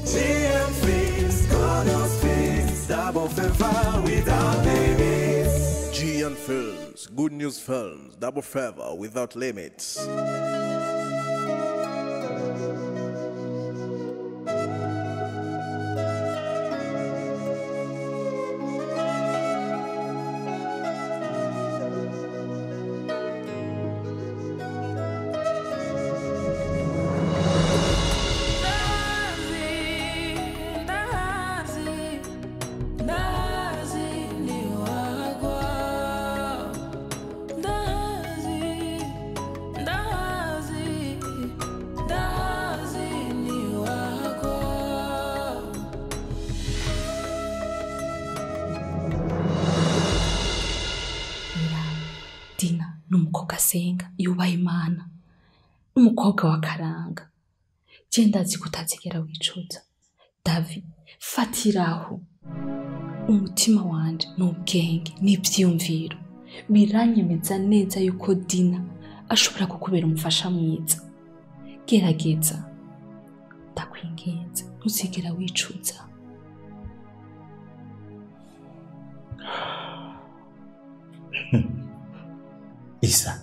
GM Films, good news films, double favor without limits. GM Films, good news films, double favor without limits. Dina n'umukobwa asenga yubaha Imana n'umukobwa wa karanga genda azi kutazigera wicuza. Davi fatiraho, umutima wanje n'ubwenge n'ivyiyumviro biranyemeza neza yuko Dina ashobora kukubera umufasha mwiza. Gerageza, ndakwinginze ntuzigera wicuza. Isa,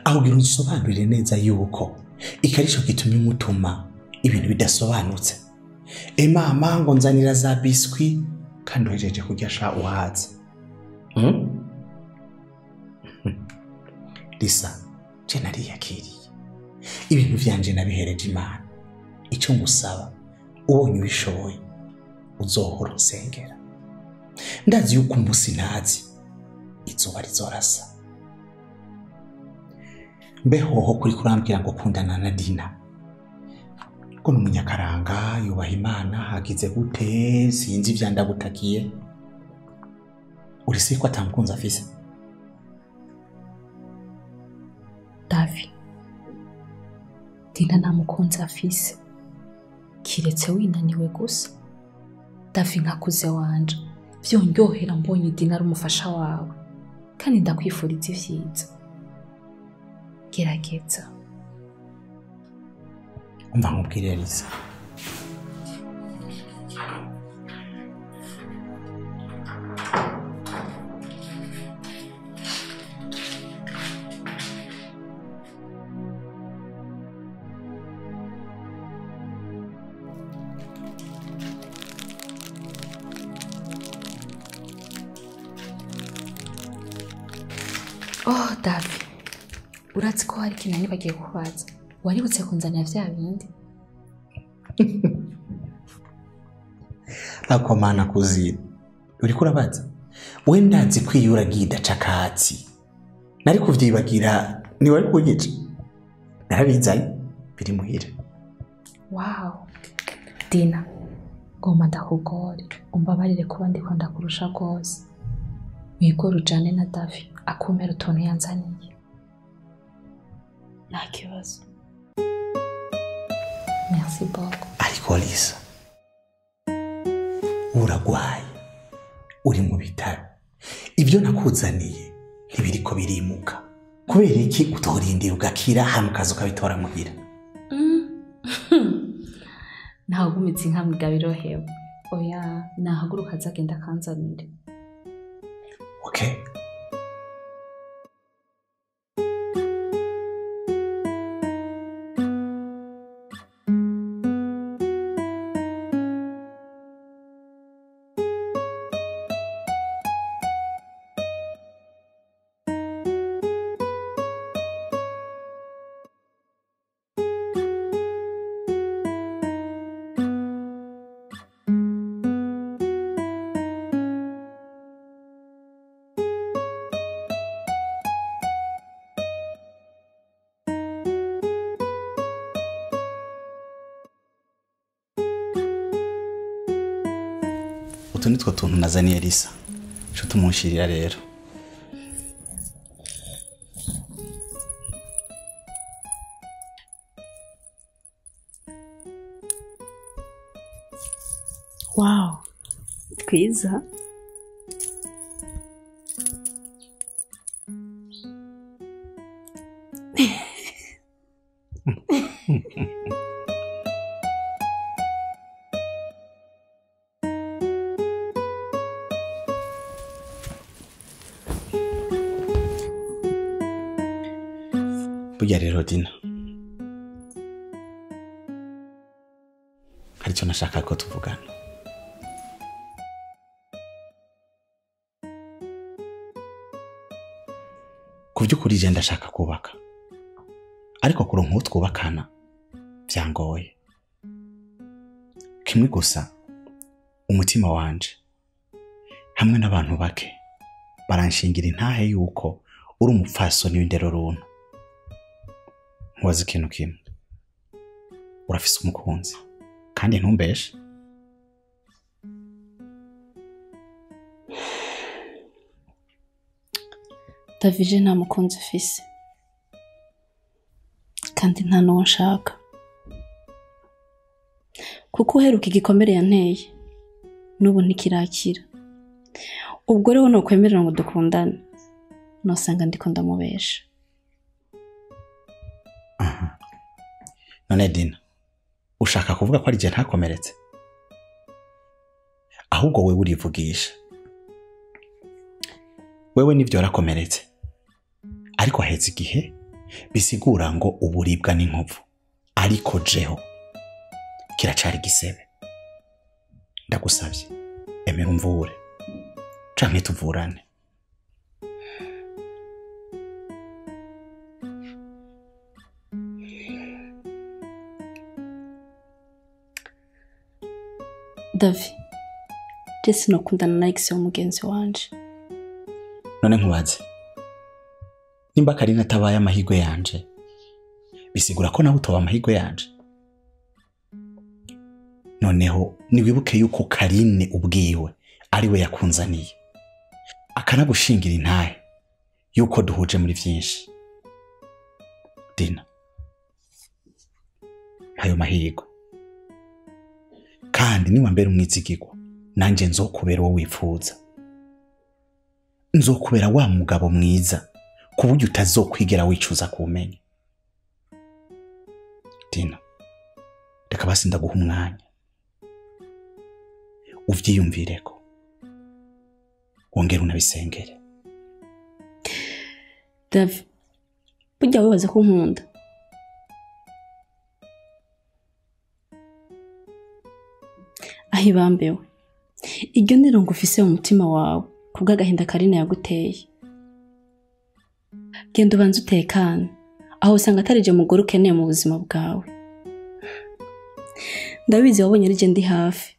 ahubwo unsobanurire neza yuko ikarisho gitumye umutuma ibintu bidasobanutse. Mama ngo nzanira za biswi kandi wejeje kurya sha uhaze. Lisa, je nariyakiriye. Ibintu vyanje nabihereje Imana. Icyo ngusaba, ubonye ubishoboye, uzohora unsengera. Ndazi yuko umbusi ntazi izuba rizorasa. Mbehoho kuri kurambwira ngo kundana na Dina ko n'umunyakaranga yubaha Imana hagize gute sinzi ivya ndagutakiye. Urisi ko atamukunza afise? Davi, Dina ntamukunza afise kiretse winaniwe gusa. Davi nkakuze wanje vyondyohera mbonye Dina ari umufasha wawe kandi ndakwifuriza ivyiza. Gerageza. Umva nkubwire Lisa, Oh Davi, uratse ko hari kinani bagiye kubaza. Waributse kunzanira vya bindi? ako mana kuzira. Uri kurabaza? We ndazi kwiyura gida cakatsi. Nari kuvyibagira ni wari kunyica. Narabizanye biri muhira. Wow. Dina, ngoma ndakugore. Umbabarire kuba ndiko ndakurusha rwose. Mwigoro ujane na Davi akumera utuntu yanzaniye. Nta kibazo. Merci beaucoup. Ariko Lisa, uragwaye, uri mu bitaro. Ibyo nakuzaniye ntibiriko birimuka. Kubera iki utorindira ugakira hama ukaza ukabitora muhira? Ntabwo umitsi nka mwigabirohewe. Oya, nahaguruka azagenda kanzanire. Okay. Utu nitwo tuntu nazaniye Lisa. Cyo tumushirira rero. Wow. Twiza. burya rero Dina, hari icyo nashaka ko tuvugana. Ku by'ukuri je ndashaka kubaka, ariko kuronka uwo twubakana byangoye. Kimwe gusa, umutima wanje hamwe n'abantu bake baranshingira intahe yuko uri umupfasoni w'indero runtu. Nkubaza ikintu kimwe, urafise umukunzi kandi ntumbeshe? Davije nta mukunzi ufise kandi nta n'uwo nshaka, kuko uheruka igikomere yanteye n'ubu ntikirakira. Ubwo rero nokwemerera ngo dukundane nosanga ndiko ndamubesha. None Dina, ushaka kuvuga ko ari je ntakomeretse? Ahubwo wewe urivugisha. Wewe nivyo warakomeretse, ariko heze igihe bisigura ngo uburibwa n'inkovu, ariko jeho kiracari gisebe. Ndagusavye emera umvure canke tuvurane. Davi, jesi nokundana na ex w'umugenzi wanje. None nkubaze, nimba Karina atabaye amahirwe yanje, bisigura ko nawe utoba amahirwe yanje? Noneho niwibuke yuko Karine ubwiwe ari we yakunzaniye, akanagushingira intahe yuko duhuje muri vyinshi. Dina, ayo mahirwe kandi niwa mbere umwizigirwa, nanje nzokubera uwo wifuza. Nzokubera wa mugabo mwiza ku buryo utazokwigera wicuza kumenya. Dina, reka basi ndaguha umwanya uvyiyumvireko, wongera unabisengere. Davi, burya wibaza ko nkunda? Ahibambewe, iryo nirongo ufise mu mutima wawe kubw'agahinda Karina yaguteye. Genda ubanze utekane, aho usanga atari je mugore ukeneye mu buzima bwawe. Ndabizi wabonye ari je ndi hafi,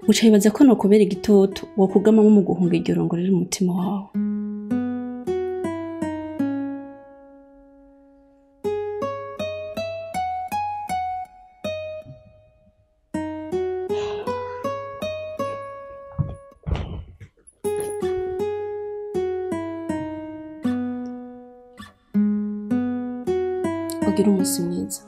uca wibaza ko nokubera igitutu wo kugama mu guhunga iryo rongo riri mu mutima wawe. Ugira umunsi mwiza.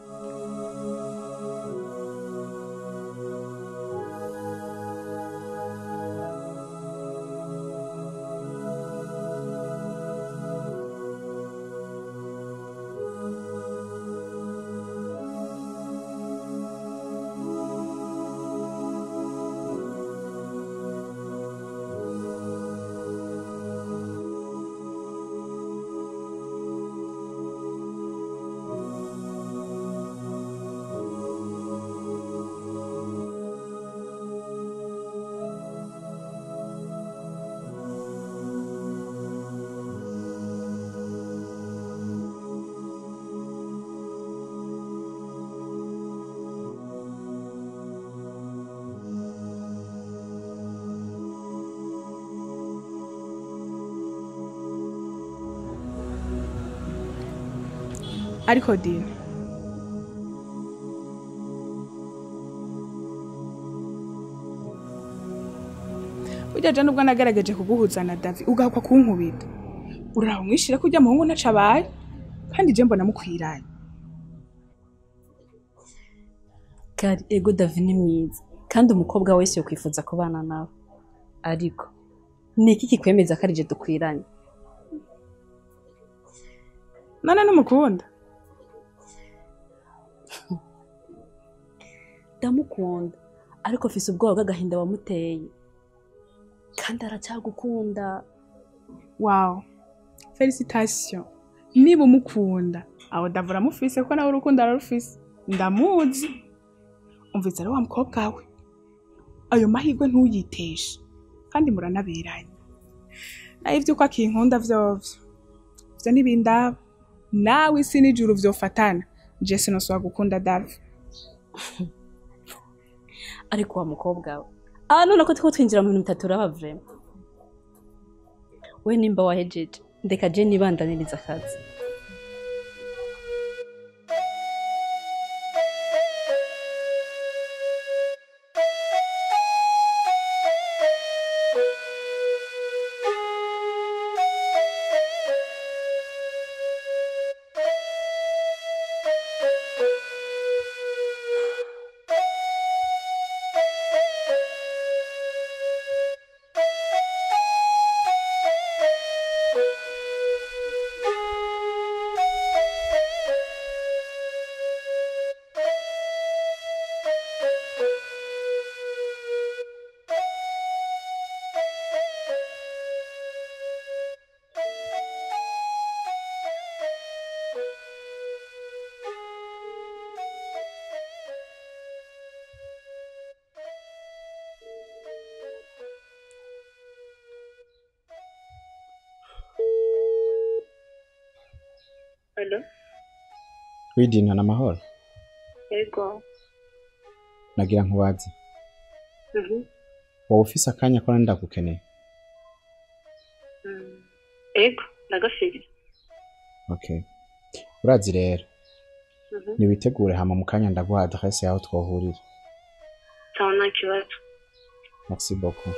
Ariko Dina, ujya nubwo nagaragaje kuguhuza na Davi ugahakwa kunkubita, uraho mwishira kujya muhungu nacabaye kandi je mbona mukwiranye. Kari ego Davi ni mwiza kandi umukobwa wese yo kwifuza kubana nawe, ariko niki kikwemeza ko ari je dukwiranye? None numukunda? Ndamukunda, ariko afise ubwoba bw'agahinda wamuteye kandi aracyagukunda. Wow, félicitations. Niba umukunda aho davura mufise ko nawe urukundo ararufise ndamuzi umvise rero wa mukobwa we ayo mahirwe ntuyiteshe kandi muranaberanye nayo ivyuko akinkunda vyovyo vyo n'ibindaba nawe isi n'ijuru vyofatana je sinosubira gukunda Davi ariko wa mukobwa we none ko twinjira mu bintu bitatu uraba vraiment we nimba wahejeje ndeka je nibandaniriza akazi Hello? Widina na mahoro? Ego. Nagira nkubaze. Mhm. Wowe ufise akanya ko ndagukeneye? Ego, ndagafise. Okay. Urazi rero. Mhm. Niwitegure hama mu kanya ndaguha adresse yaho twohurira. Sawa nta kibazo. Merci beaucoup.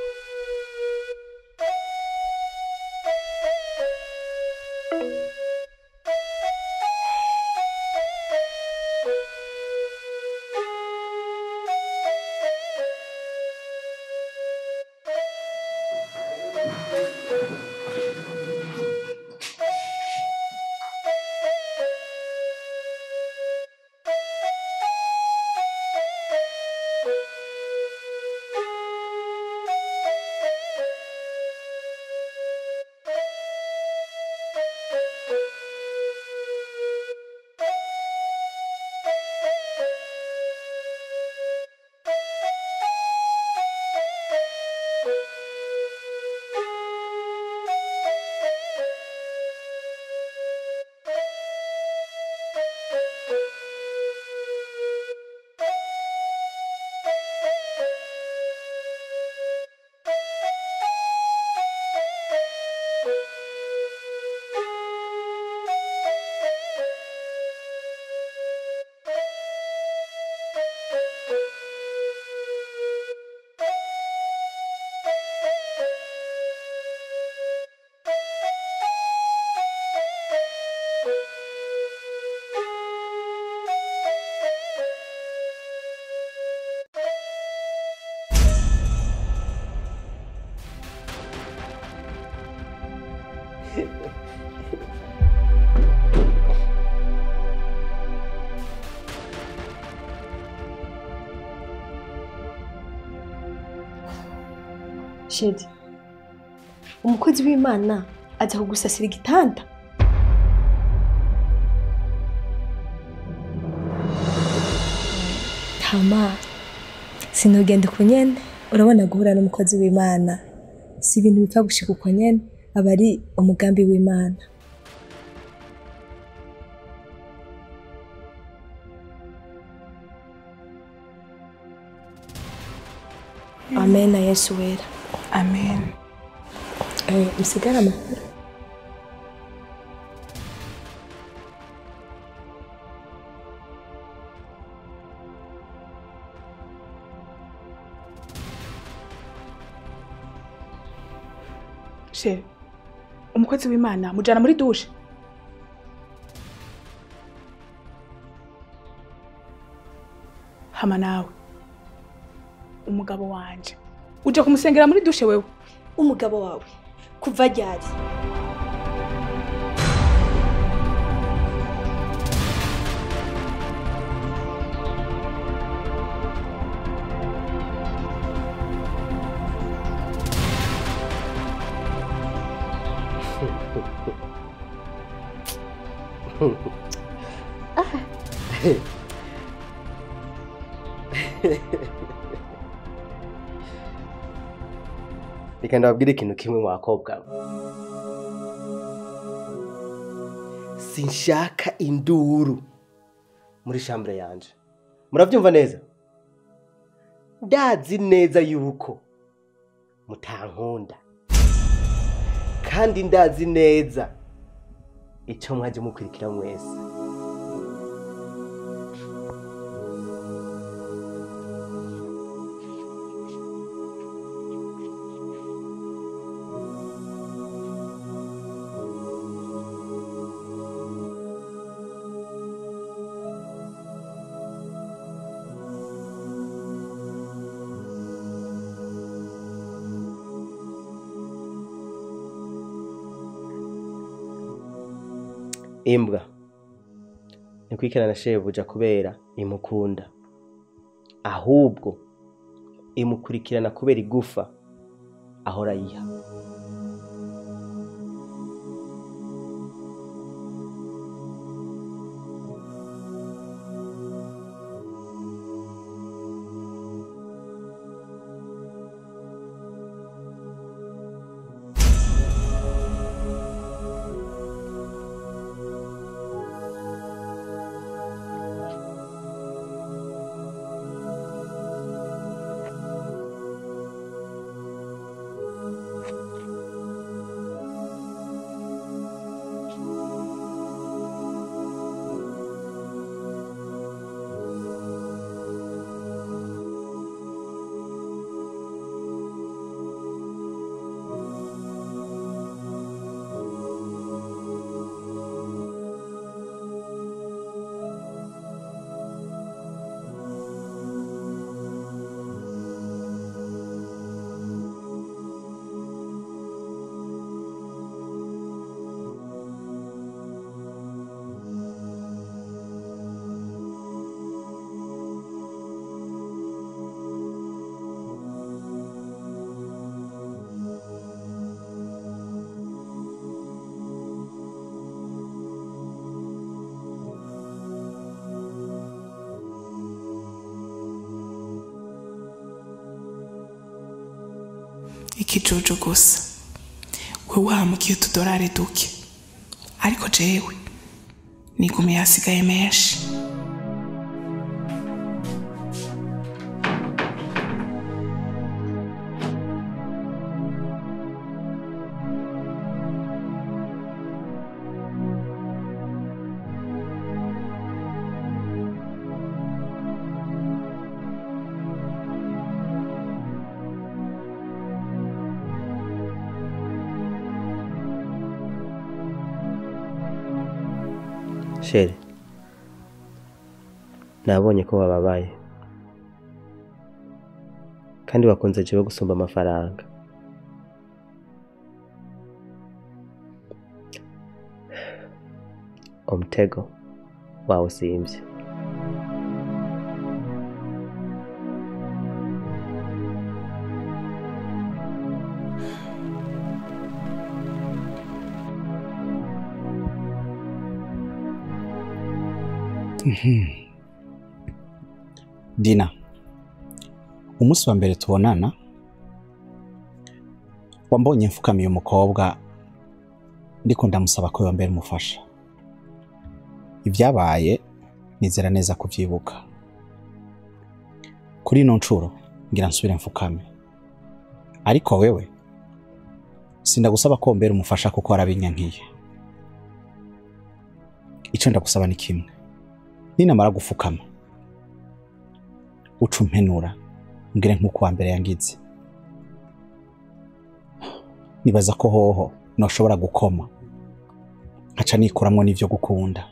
Shedi, umukozi w'Imana aza kugusasira igitanda. Tama, sinogenda uko nyene, urabona guhura n'umukozi w'Imana. Si ibintu bipfa gushika uko nyene, aba ari umugambi w'Imana. Amen na Yesu wera. Amen. Musigara amahoro. She, umukozi w'Imana mujana muri dushe. Hama nawe umugabo wanje uje kumusengera muri dushe wewe. Umugabo wawe kuva ryari? Reka ndababwire ikintu kimwe mu bakobwa. Sinshaka induru muri chambre yanje. Muravyumva neza? Ndazi neza yuko mutankunda. Kandi ndazi neza icyo mwaje mukurikira mwese. Imbwa nikwikirana shebuja kubera imukunda, ahubwo imukurikirana kubera igufa ahora yiha. Ikijojo gusa wewe wamukiye utudorari duke, ariko jewe nigumiye hasigaye menshi. Shere, nabonye ko bababaye kandi bakunze jewe gusumba amafaranga. Umtego wawe simvye. Dina, umunsi wa mbere tubonana wambonye mfukamiye umukobwa ndiko ndamusaba ko yombera umufasha. Ibyabaye nizera neza kuvyibuka. Kuri ino ncuro ngira nsubire mfukame, ariko wewe sindagusaba ko mbera umufasha kuko arabinyankiye. Ico ndagusaba ni kimwe, ninamara gufukama ucumpenura ngire nkuko wa mbere yangize. Nibaza ko hoho noshobora gukoma nkaca nikuramwo n'ivyo gukunda.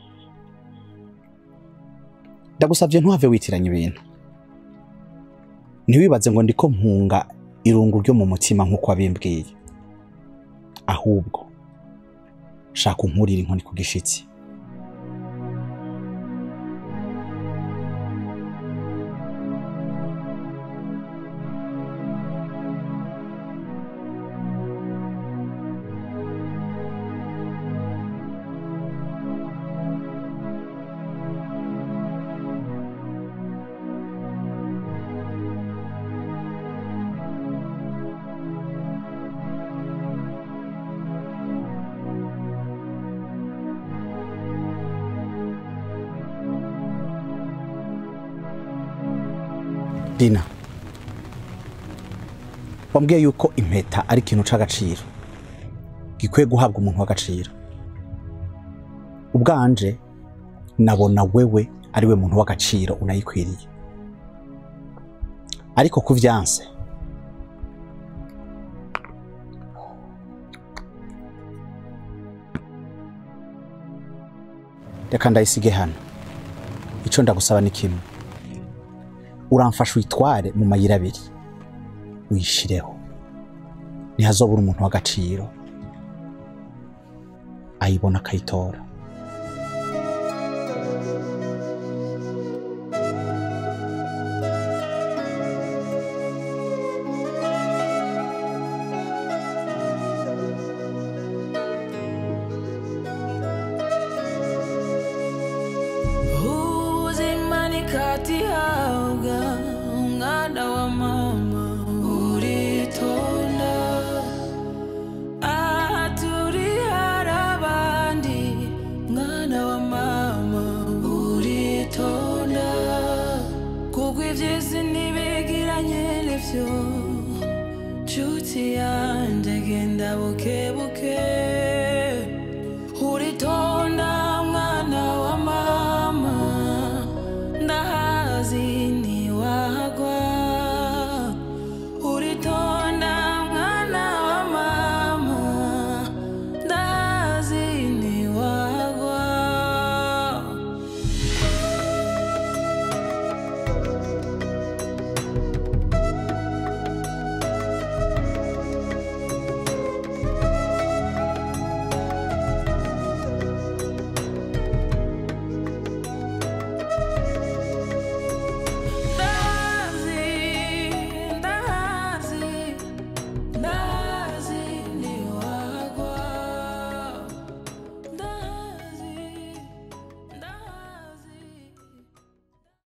Ndagusavye ntuhave witiranya ibintu, ntiwibaze ngo ndiko mpunga irungu ryo mu mutima nkuko wabimbwiye, ahubwo shaka unkurira inkoni ku gishitsi. Dina, wambwiye yuko impeta ari ikintu c'agaciro gikwiye guhabwa umuntu w'agaciro. Ubwanje nabona wewe ari we muntu w'agaciro unayikwiriye, ariko kuvyanse reka ndayisige hano. Ico ndagusaba ni kimwe, uramfasha uyitware mu mayira abiri uyishireho, ntihazobura umuntu w'agaciro ayibona akayitora. Kati hauga umwana wa mama uritonda, turi harabandi mwana wa mama uritonda, kuko ivy'isi ntibigiranye n'ivyo nshuti yanje, genda buke buke.